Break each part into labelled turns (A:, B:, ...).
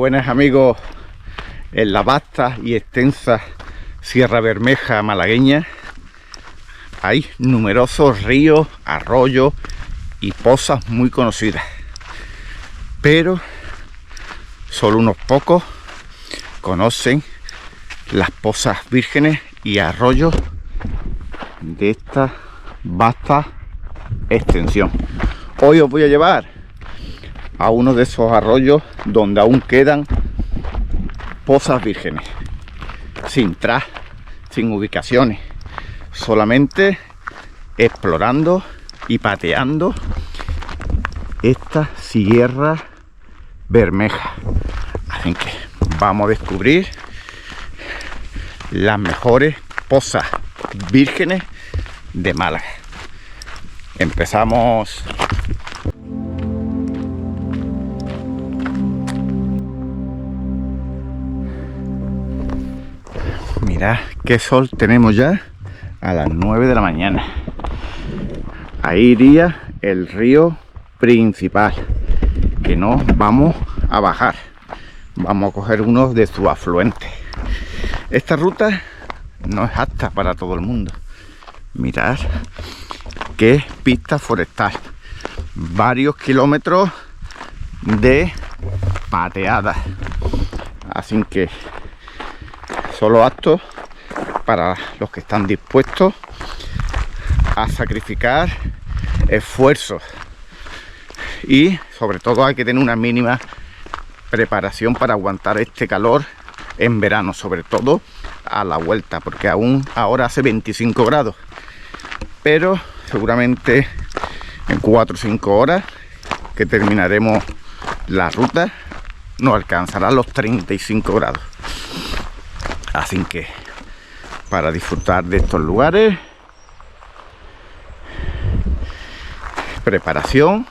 A: buenas amigos, en la vasta y extensa Sierra Bermeja malagueña hay numerosos ríos, arroyos y pozas muy conocidas, pero solo unos pocos conocen las pozas vírgenes y arroyos de esta vasta extensión. Hoy os voy a llevar a uno de esos arroyos donde aún quedan pozas vírgenes, sin tras, sin ubicaciones, solamente explorando y pateando esta Sierra Bermeja. Así que vamos a descubrir las mejores pozas vírgenes de Málaga. Empezamos. Mirad qué sol tenemos ya a las 9 de la mañana. Ahí iría el río principal, que no vamos a bajar, vamos a coger uno de sus afluentes. Esta ruta no es apta para todo el mundo. Mirad qué pista forestal, varios kilómetros de pateadas, así que solo apto para los que están dispuestos a sacrificar esfuerzos, y sobre todo hay que tener una mínima preparación para aguantar este calor en verano, sobre todo a la vuelta, porque aún ahora hace 25 grados, pero seguramente en 4 o 5 horas que terminaremos la ruta nos alcanzará los 35 grados. Así que para disfrutar de estos lugares, preparación,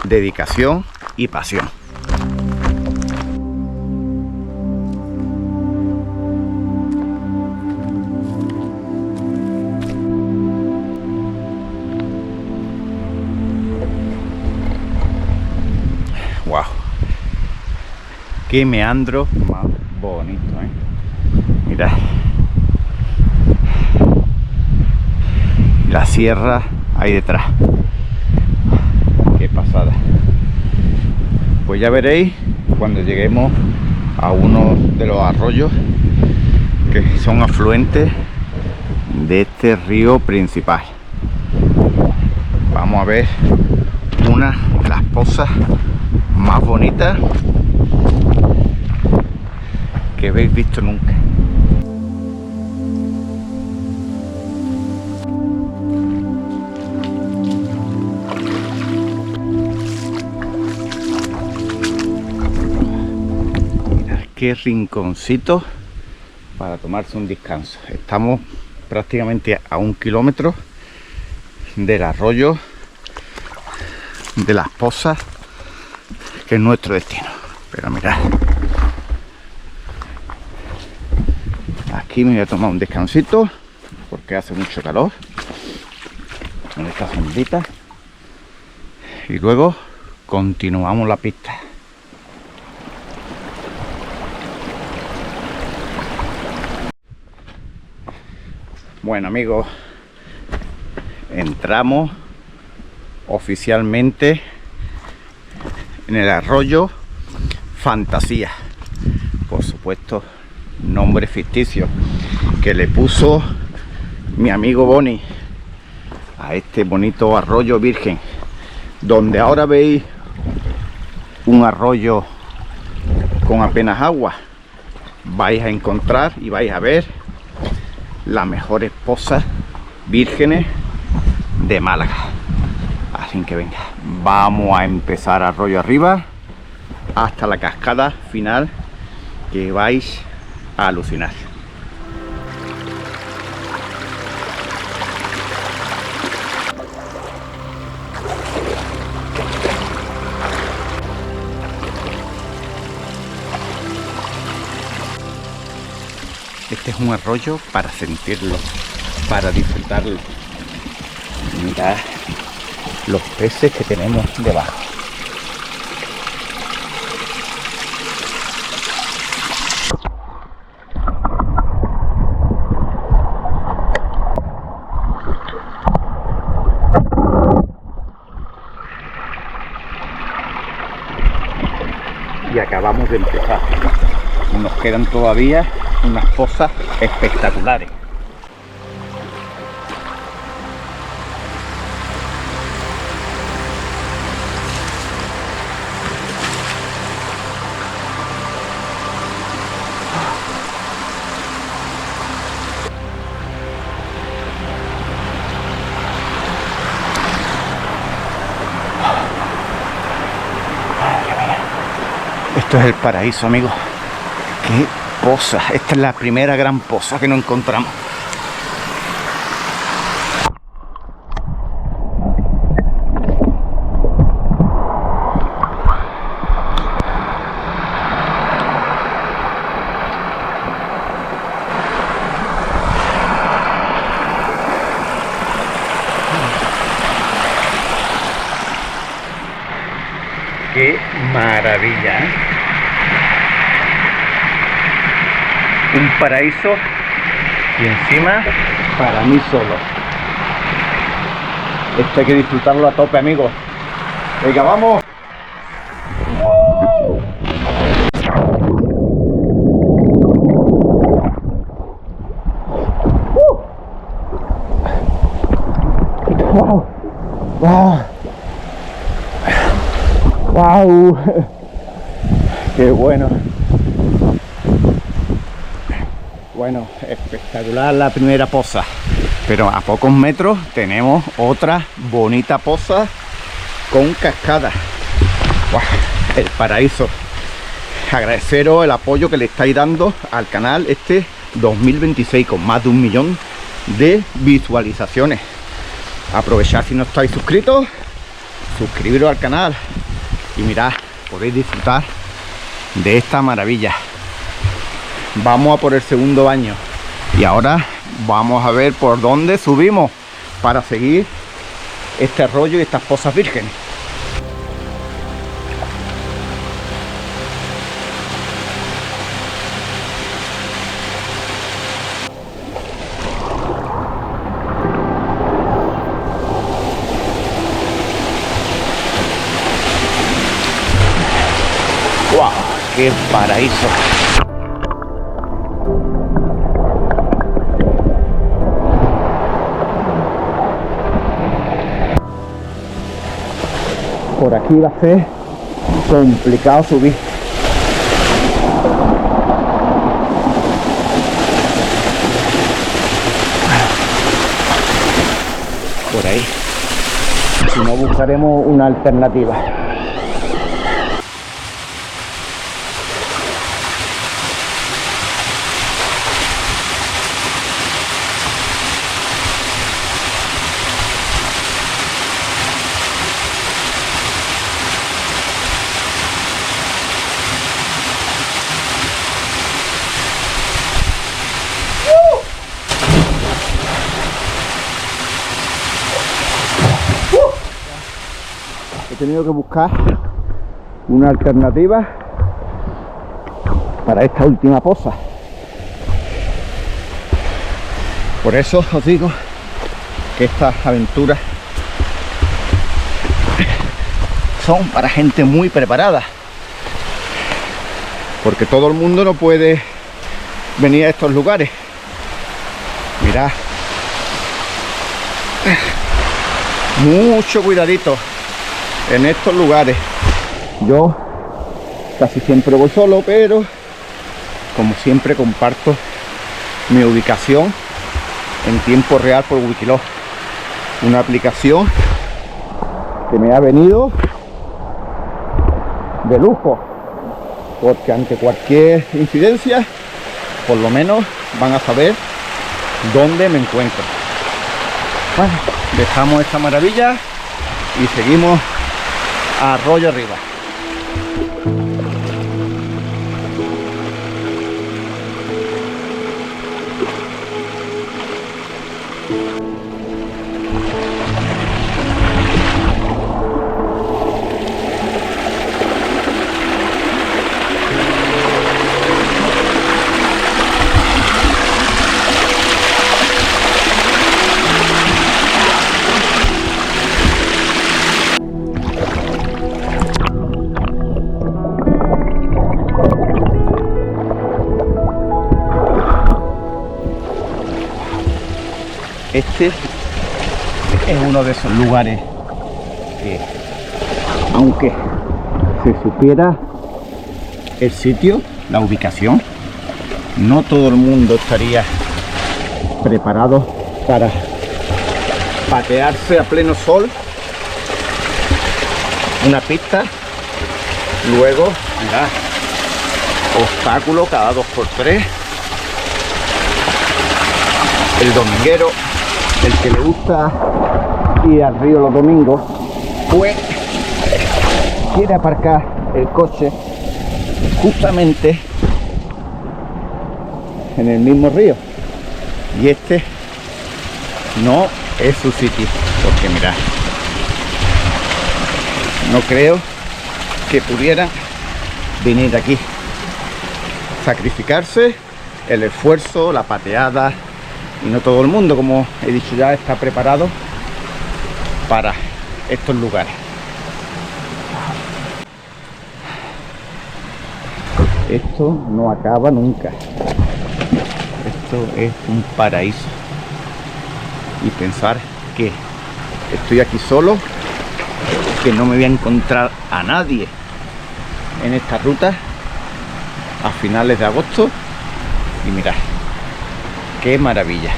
A: dedicación y pasión. Wow, qué meandro más bonito, Mirad la sierra ahí detrás. Qué pasada. Pues ya veréis cuando lleguemos a uno de los arroyos que son afluentes de este río principal. Vamos a ver una de las pozas más bonitas que habéis visto nunca. Qué rinconcito para tomarse un descanso. Estamos prácticamente a 1 kilómetro del arroyo de las pozas, que es nuestro destino. Pero mirad, aquí me voy a tomar un descansito porque hace mucho calor en esta sombrita y luego continuamos la pista. Bueno amigos, entramos oficialmente en el arroyo Fantasía, por supuesto nombre ficticio que le puso mi amigo Boni a este bonito arroyo virgen, donde ahora veis un arroyo con apenas agua. Vais a encontrar y vais a ver las mejores pozas vírgenes de Málaga. Así que venga, vamos a empezar arroyo arriba hasta la cascada final, que vais a alucinar. Este es un arroyo para sentirlo, para disfrutarlo. Mirad los peces que tenemos debajo. y acabamos de empezar. Nos quedan todavía unas pozas espectaculares. Esto es el paraíso, amigos. Qué poza. Esta es la primera gran poza que nos encontramos. Qué maravilla, ¿eh? Un paraíso y encima para mí solo. Esto hay que disfrutarlo a tope, amigos. Venga, vamos. Wow. Wow. ¡Wow! ¡Qué bueno! Bueno, espectacular la primera poza. Pero a pocos metros tenemos otra bonita poza con cascada. ¡Wow! El paraíso. Agradeceros el apoyo que le estáis dando al canal este 2026 con más de 1 millón de visualizaciones. Aprovechad si no estáis suscritos, suscribiros al canal. Y mirad, podéis disfrutar de esta maravilla. Vamos a por el segundo baño. Y ahora vamos a ver por dónde subimos para seguir este arroyo y estas pozas vírgenes. ¡Wow! ¡Qué paraíso! Por aquí va a ser complicado subir. Por ahí. Si no, buscaremos una alternativa. He tenido que buscar una alternativa para esta última poza. Por eso os digo que estas aventuras son para gente muy preparada, porque todo el mundo no puede venir a estos lugares. Mirad, mucho cuidadito en estos lugares. Yo casi siempre voy solo, pero como siempre comparto mi ubicación en tiempo real por Wikiloc, una aplicación que me ha venido de lujo, porque ante cualquier incidencia por lo menos van a saber dónde me encuentro. Bueno, dejamos esta maravilla y seguimos arroyo arriba. Este es uno de esos lugares que, aunque se supiera el sitio, la ubicación, no todo el mundo estaría preparado para patearse a pleno sol una pista. Luego, mirad, obstáculo cada 2×3. El dominguero, el que le gusta ir al río los domingos, pues quiere aparcar el coche justamente en el mismo río, y este no es su sitio, porque mirad, no creo que pudieran venir aquí, sacrificarse el esfuerzo, la pateada, y no todo el mundo, como he dicho ya, está preparado para estos lugares. Esto no acaba nunca. Esto es un paraíso. Y pensar que estoy aquí solo, que no me voy a encontrar a nadie en esta ruta a finales de agosto. Y mirad, qué maravilla.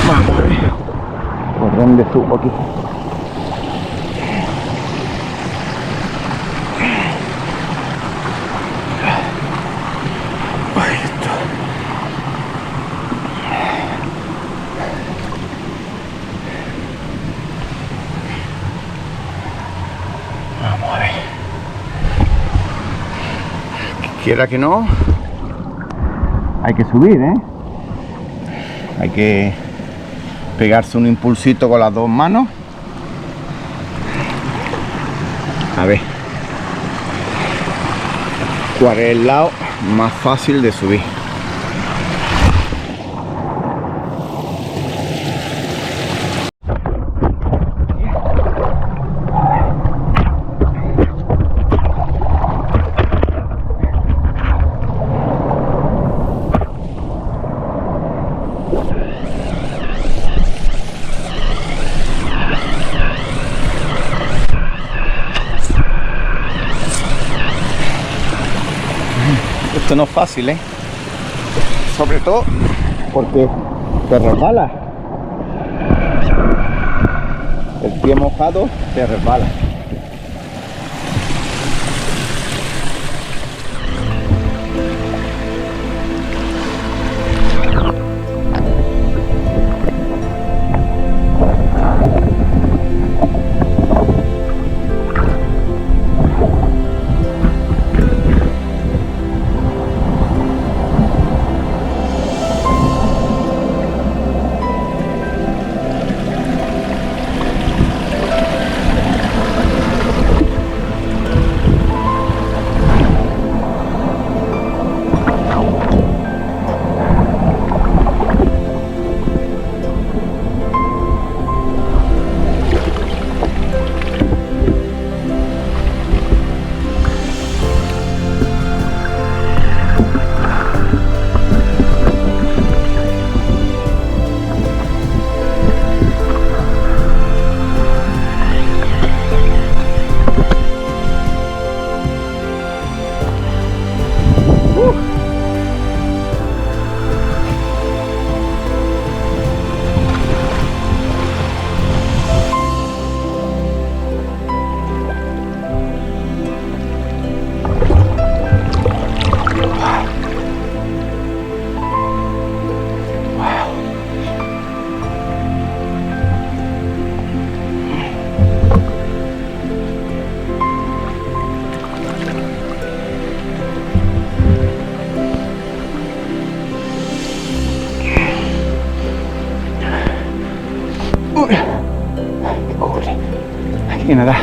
A: Vamos a ver por dónde subo aquí. Vamos a ver. Quiera que no, hay que subir, ¿eh? Hay que pegarse un impulsito con las dos manos. A ver cuál es el lado más fácil de subir. Esto no es fácil, ¿eh? Sobre todo porque te resbala. El pie mojado te resbala. Aquí nada.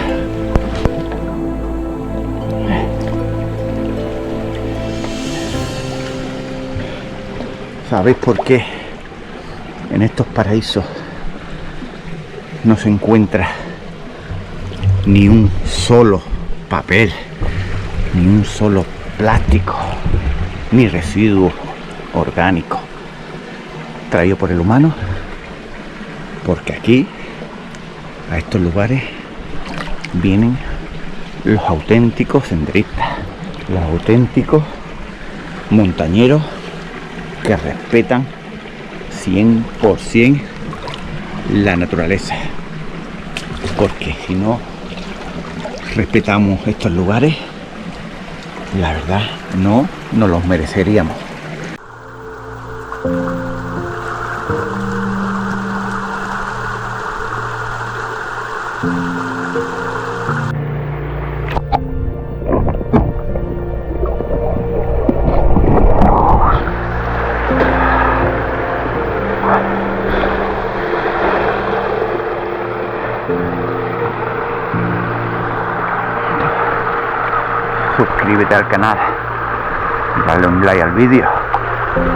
A: ¿Sabéis por qué en estos paraísos no se encuentra ni un solo papel, ni un solo plástico, ni residuo orgánico traído por el humano? Porque aquí, a estos lugares, vienen los auténticos senderistas, los auténticos montañeros que respetan 100% la naturaleza. Porque si no respetamos estos lugares, la verdad no nos los mereceríamos. Suscríbete al canal, dale un like al vídeo,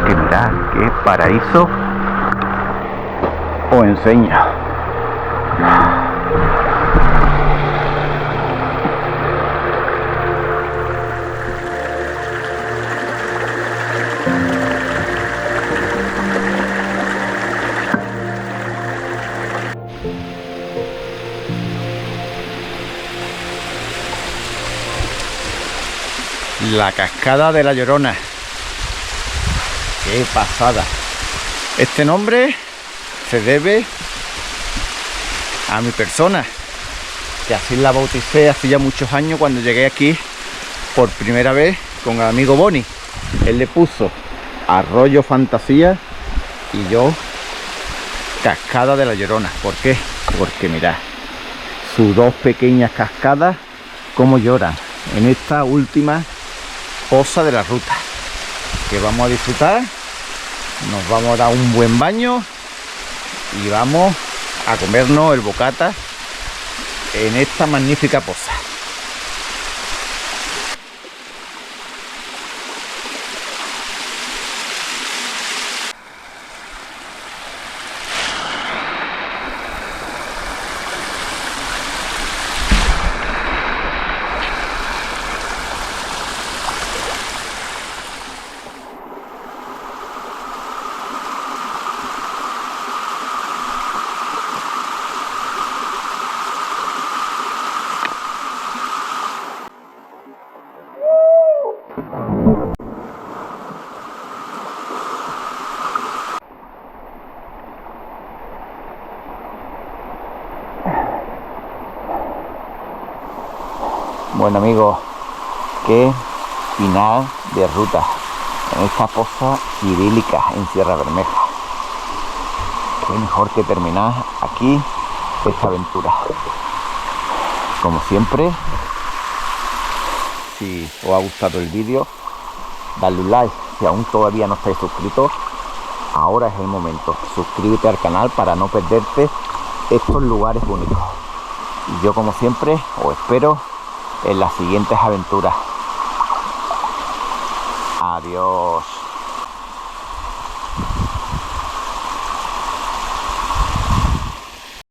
A: que mirad qué paraíso os enseño. La cascada de la Llorona. ¡Qué pasada! Este nombre se debe a mi persona, que así la bauticé hace ya muchos años cuando llegué aquí por primera vez con el amigo Boni. Él le puso Arroyo Fantasía y yo Cascada de la Llorona. ¿Por qué? Porque mirad, sus dos pequeñas cascadas como lloran en esta última poza de la ruta, que vamos a disfrutar. Nos vamos a dar un buen baño y vamos a comernos el bocata en esta magnífica poza. Bueno amigos, qué final de ruta en esta poza idílica en Sierra Bermeja. Qué mejor que terminar aquí esta aventura. Como siempre, si os ha gustado el vídeo, dadle un like. Si aún todavía no estáis suscritos, ahora es el momento. Suscríbete al canal para no perderte estos lugares bonitos. Y yo, como siempre, os espero en las siguientes aventuras. Adiós.